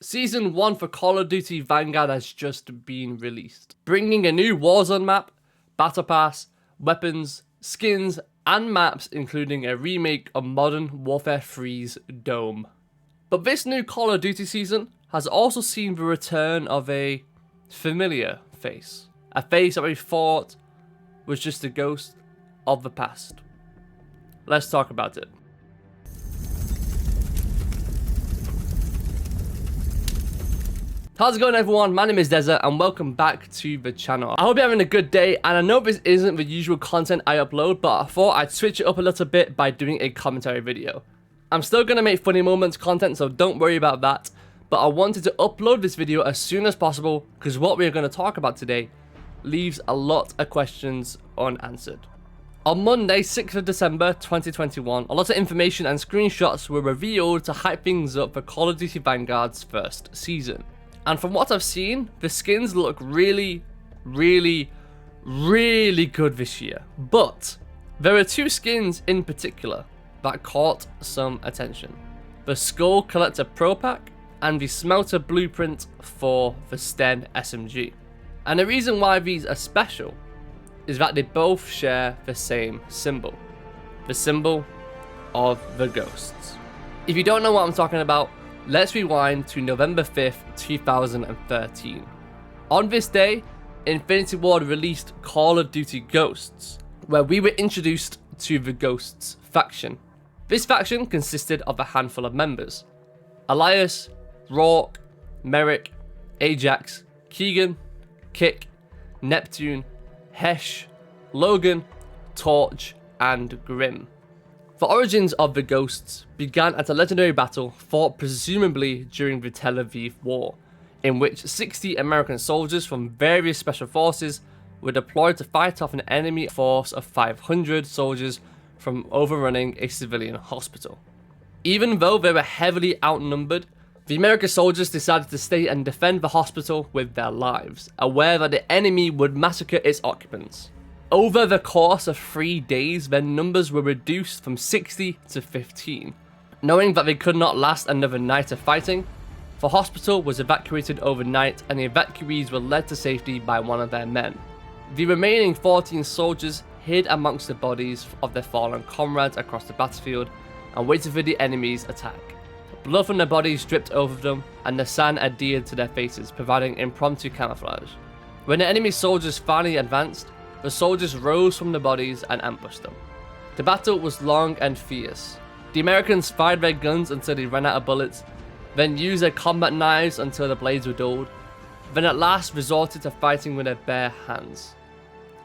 Season 1 for Call of Duty Vanguard has just been released, bringing a new Warzone map, battle pass, weapons, skins, and maps, including a remake of Modern Warfare 3's Dome. But this new Call of Duty season has also seen the return of a familiar face. A face that we thought was just a ghost of the past. Let's talk about it. How's it going, everyone? My name is Desert and welcome back to the channel. I hope you're having a good day, and I know this isn't the usual content I upload, but I thought I'd switch it up a little bit by doing a commentary video. I'm still going to make funny moments content, so don't worry about that, but I wanted to upload this video as soon as possible because what we're going to talk about today leaves a lot of questions unanswered. On Monday, 6th of December 2021, a lot of information and screenshots were revealed to hype things up for Call of Duty Vanguard's first season. And from what I've seen, the skins look really good this year. But there are two skins in particular that caught some attention. The Skull Collector Pro Pack and the Smelter Blueprint for the Sten SMG. And the reason why these are special is that they both share the same symbol. The symbol of the ghosts. If you don't know what I'm talking about, let's rewind to November 5th, 2013. On this day, Infinity Ward released Call of Duty Ghosts, where we were introduced to the Ghosts faction. This faction consisted of a handful of members: Elias, Rourke, Merrick, Ajax, Keegan, Kick, Neptune, Hesh, Logan, Torch, and Grim. The origins of the Ghosts began at a legendary battle fought presumably during the Tel Aviv War, in which 60 American soldiers from various special forces were deployed to fight off an enemy force of 500 soldiers from overrunning a civilian hospital. Even though they were heavily outnumbered, the American soldiers decided to stay and defend the hospital with their lives, aware that the enemy would massacre its occupants. Over the course of 3 days, their numbers were reduced from 60 to 15. Knowing that they could not last another night of fighting, the hospital was evacuated overnight and the evacuees were led to safety by one of their men. The remaining 14 soldiers hid amongst the bodies of their fallen comrades across the battlefield and waited for the enemy's attack. Blood from their bodies dripped over them and the sand adhered to their faces, providing impromptu camouflage. When the enemy soldiers finally advanced, the soldiers rose from the bodies and ambushed them. The battle was long and fierce. The Americans fired their guns until they ran out of bullets, then used their combat knives until the blades were dulled, then at last resorted to fighting with their bare hands.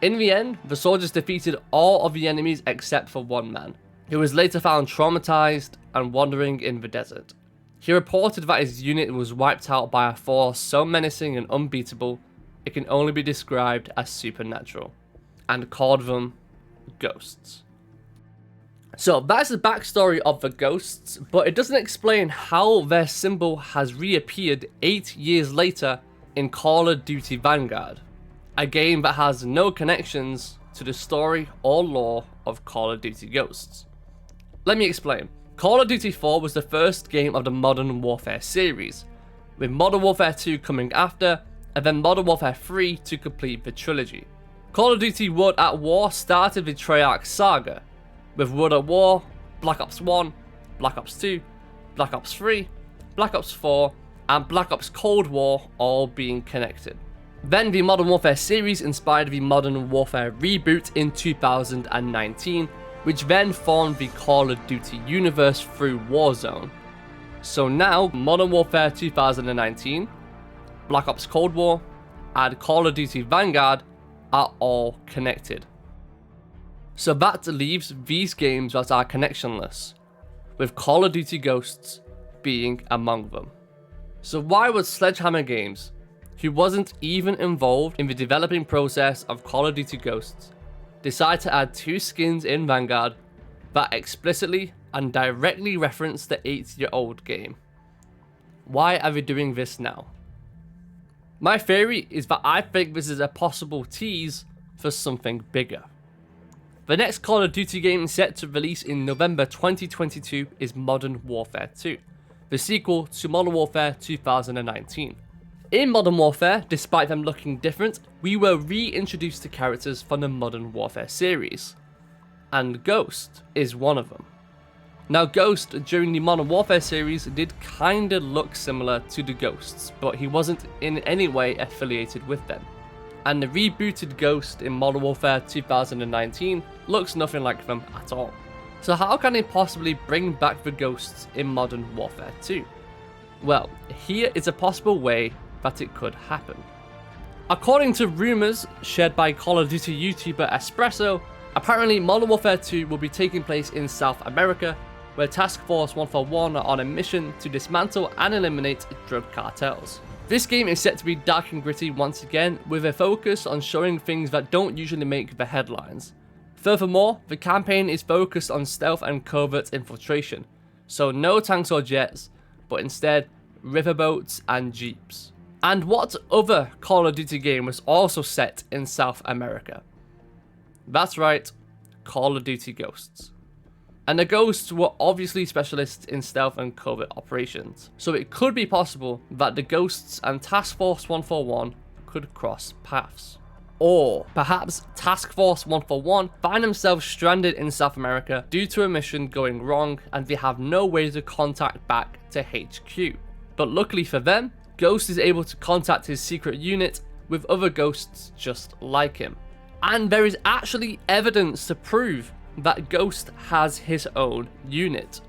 In the end, the soldiers defeated all of the enemies except for one man, who was later found traumatized and wandering in the desert. He reported that his unit was wiped out by a force so menacing and unbeatable, it can only be described as supernatural, and called them ghosts. So that's the backstory of the ghosts, but it doesn't explain how their symbol has reappeared 8 years later in Call of Duty Vanguard, a game that has no connections to the story or lore of Call of Duty Ghosts. Let me explain. Call of Duty 4 was the first game of the Modern Warfare series, with Modern Warfare 2 coming after, and then Modern Warfare 3 to complete the trilogy. Call of Duty World at War started the Treyarch saga, with World at War, Black Ops 1, Black Ops 2, Black Ops 3, Black Ops 4, and Black Ops Cold War all being connected. Then the Modern Warfare series inspired the Modern Warfare reboot in 2019, which then formed the Call of Duty universe through Warzone. So now, Modern Warfare 2019, Black Ops Cold War, and Call of Duty Vanguard are all connected. So that leaves these games that are connectionless, with Call of Duty Ghosts being among them. So why would Sledgehammer Games, who wasn't even involved in the developing process of Call of Duty Ghosts, decide to add two skins in Vanguard that explicitly and directly reference the 8-year-old game? Why are they doing this now? My theory is that I think this is a possible tease for something bigger. The next Call of Duty game set to release in November 2022 is Modern Warfare 2, the sequel to Modern Warfare 2019. In Modern Warfare, despite them looking different, we were reintroduced to characters from the Modern Warfare series, and Ghost is one of them. Now Ghost during the Modern Warfare series did kinda look similar to the Ghosts, but he wasn't in any way affiliated with them. And the rebooted Ghost in Modern Warfare 2019 looks nothing like them at all. So how can they possibly bring back the Ghosts in Modern Warfare 2? Well, here is a possible way that it could happen. According to rumours shared by Call of Duty YouTuber Espresso, apparently Modern Warfare 2 will be taking place in South America, where Task Force 141 are on a mission to dismantle and eliminate drug cartels. This game is set to be dark and gritty once again, with a focus on showing things that don't usually make the headlines. Furthermore, the campaign is focused on stealth and covert infiltration, so no tanks or jets, but instead riverboats and jeeps. And what other Call of Duty game was also set in South America? That's right, Call of Duty Ghosts. And the Ghosts were obviously specialists in stealth and covert operations, so it could be possible that the Ghosts and Task Force 141 could cross paths. Or perhaps Task Force 141 find themselves stranded in South America due to a mission going wrong and they have no way to contact back to HQ. But luckily for them, Ghost is able to contact his secret unit with other Ghosts just like him. And there is actually evidence to prove that Ghost has his own unit.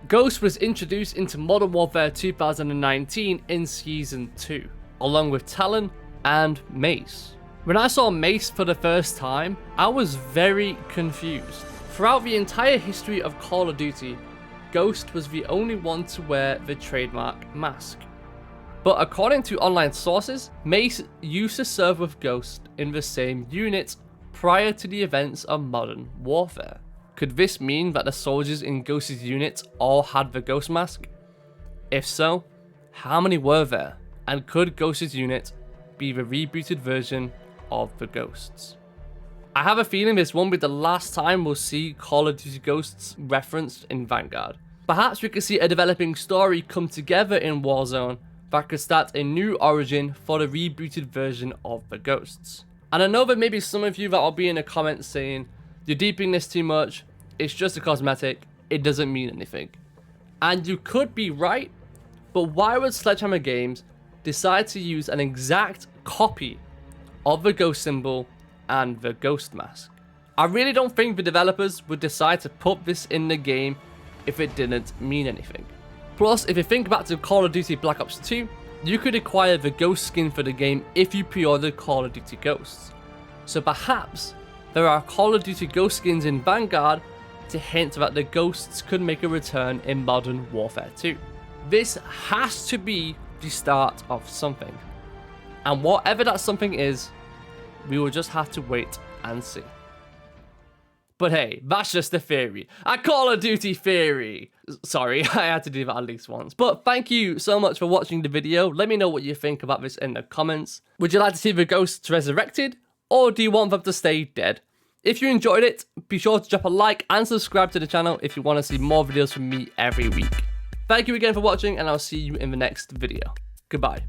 Ghost was introduced into Modern Warfare 2019 in Season 2, along with Talon and Mace. When I saw Mace for the first time, I was very confused. Throughout the entire history of Call of Duty, Ghost was the only one to wear the trademark mask. But according to online sources, Mace used to serve with Ghost in the same unit prior to the events of Modern Warfare. Could this mean that the soldiers in Ghost's unit all had the Ghost mask? If so, how many were there? And could Ghost's unit be the rebooted version of the Ghosts? I have a feeling this won't be the last time we'll see Call of Duty Ghosts referenced in Vanguard. Perhaps we could see a developing story come together in Warzone that could start a new origin for the rebooted version of the Ghosts. And I know that maybe some of you that will be in the comments saying, you're deeping this too much, it's just a cosmetic, it doesn't mean anything. And you could be right, but why would Sledgehammer Games decide to use an exact copy of the Ghost symbol and the Ghost mask? I really don't think the developers would decide to put this in the game if it didn't mean anything. Plus, if you think back to Call of Duty Black Ops 2, you could acquire the Ghost skin for the game if you pre-ordered Call of Duty Ghosts. So perhaps there are Call of Duty Ghost skins in Vanguard to hint that the Ghosts could make a return in Modern Warfare 2. This has to be the start of something. And whatever that something is, we will just have to wait and see. But hey, that's just a theory. A Call of Duty theory. Sorry, I had to do that at least once. But thank you so much for watching the video. Let me know what you think about this in the comments. Would you like to see the Ghosts resurrected? Or do you want them to stay dead? If you enjoyed it, be sure to drop a like and subscribe to the channel if you want to see more videos from me every week. Thank you again for watching, and I'll see you in the next video. Goodbye.